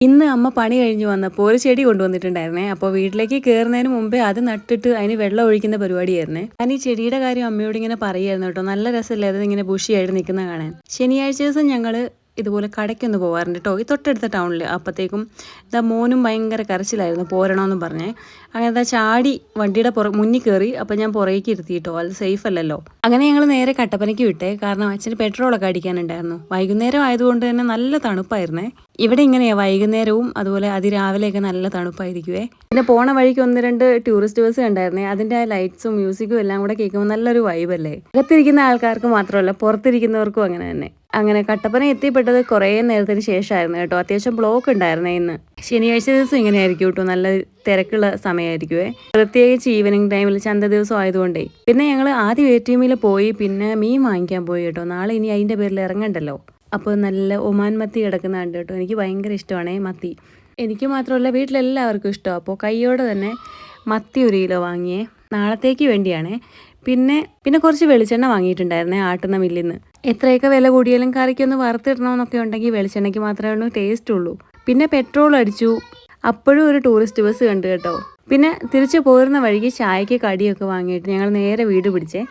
ഇന്ന് അമ്മ പണി കഴിഞ്ഞ് വന്നപ്പോൾ ഒരു ചെടി കൊണ്ടുവന്നിട്ടുണ്ടായിരുന്നേ. അപ്പോൾ വീട്ടിലേക്ക് കയറുന്നതിന് മുമ്പേ അത് നട്ടിട്ട് അതിന് വെള്ളം ഒഴിക്കുന്ന പരിപാടിയായിരുന്നേ. ഞാൻ ഈ ചെടിയുടെ കാര്യം അമ്മയോട് ഇങ്ങനെ പറയുമായിരുന്നു കേട്ടോ. നല്ല രസമല്ലേ അത് ഇങ്ങനെ ബുഷിയായിട്ട് നിൽക്കുന്ന കാണാൻ. ശനിയാഴ്ച ദിവസം ഞങ്ങൾ ഇതുപോലെ കടയ്ക്കൊന്ന് പോകാറുണ്ട് കേട്ടോ, ഈ തൊട്ടടുത്ത ടൗണിൽ. അപ്പോഴത്തേക്കും ഇതാ മോനും ഭയങ്കര കരച്ചിലായിരുന്നു പോരണമെന്നും പറഞ്ഞേ. അങ്ങനെ എന്താ ചാടി വണ്ടിയുടെ മുന്നിൽ കയറി. അപ്പം ഞാൻ പുറകേക്ക് ഇരുത്തി കേട്ടോ, അത് സേഫ് അല്ലല്ലോ. അങ്ങനെ ഞങ്ങൾ നേരെ കട്ടപ്പനയ്ക്ക് വിട്ടേ, കാരണം അച്ഛന് പെട്രോളൊക്കെ അടിക്കാനുണ്ടായിരുന്നു. വൈകുന്നേരം ആയതുകൊണ്ട് തന്നെ നല്ല തണുപ്പായിരുന്നേ. ഇവിടെ ഇങ്ങനെയാ വൈകുന്നേരവും അതുപോലെ അതിരാവിലെയൊക്കെ നല്ല തണുപ്പായിരിക്കുവേ. പിന്നെ പോണ വഴിക്ക് 1-2 ടൂറിസ്റ്റ് ബസ് കണ്ടായിരുന്നേ. അതിൻ്റെ ആ ലൈറ്റ്സും മ്യൂസിക്കും എല്ലാം കൂടെ കേൾക്കുമ്പോൾ നല്ലൊരു വൈബല്ലേ. അകത്തിരിക്കുന്ന ആൾക്കാർക്ക് മാത്രമല്ല പുറത്തിരിക്കുന്നവർക്കും അങ്ങനെ തന്നെ. അങ്ങനെ കട്ടപ്പന എത്തിപ്പെട്ടത് കുറേ നേരത്തിന് ശേഷമായിരുന്നു കേട്ടോ. അത്യാവശ്യം ബ്ലോക്ക് ഉണ്ടായിരുന്നേ ഇന്ന്. ശനിയാഴ്ച ദിവസം ഇങ്ങനെയായിരിക്കും കേട്ടോ, നല്ല തിരക്കുള്ള സമയമായിരിക്കുവേ. പ്രത്യേകിച്ച് ഈവനിങ് ടൈമിൽ ചന്ത ദിവസം ആയതുകൊണ്ടേ. പിന്നെ ഞങ്ങൾ ആദ്യം ATM പോയി, പിന്നെ മീൻ വാങ്ങിക്കാൻ പോയി കേട്ടോ. നാളെ ഇനി അതിൻ്റെ പേരിൽ ഇറങ്ങണ്ടല്ലോ. അപ്പോൾ നല്ല ഒമാൻ മത്തി കിടക്കുന്ന കണ്ടു കേട്ടോ. എനിക്ക് ഭയങ്കര ഇഷ്ടമാണേ മത്തി. എനിക്ക് മാത്രമല്ല വീട്ടിലെല്ലാവർക്കും ഇഷ്ടമാണ്. അപ്പോൾ കയ്യോടെ തന്നെ മത്തി 1 കിലോ വാങ്ങിയേ, നാളത്തേക്ക് വേണ്ടിയാണേ. പിന്നെ കുറച്ച് വെളിച്ചെണ്ണ വാങ്ങിയിട്ടുണ്ടായിരുന്നേ ആട്ടുന്ന മില്ലിൽ നിന്ന്. എത്രയൊക്കെ വില കൂടിയാലും കറിക്കൊന്ന് വറുത്തിടണമെന്നൊക്കെ ഉണ്ടെങ്കിൽ വെളിച്ചെണ്ണയ്ക്ക് മാത്രമേ ഉള്ളൂ ടേസ്റ്റ് ഉള്ളൂ. പിന്നെ പെട്രോൾ അടിച്ചു. അപ്പോഴും ഒരു ടൂറിസ്റ്റ് ബസ് കണ്ടു കേട്ടോ. പിന്നെ തിരിച്ചു പോരുന്ന വഴിക്ക് ചായക്ക് കടിയൊക്കെ വാങ്ങിയിട്ട് ഞങ്ങൾ നേരെ വീട് പിടിച്ചേ.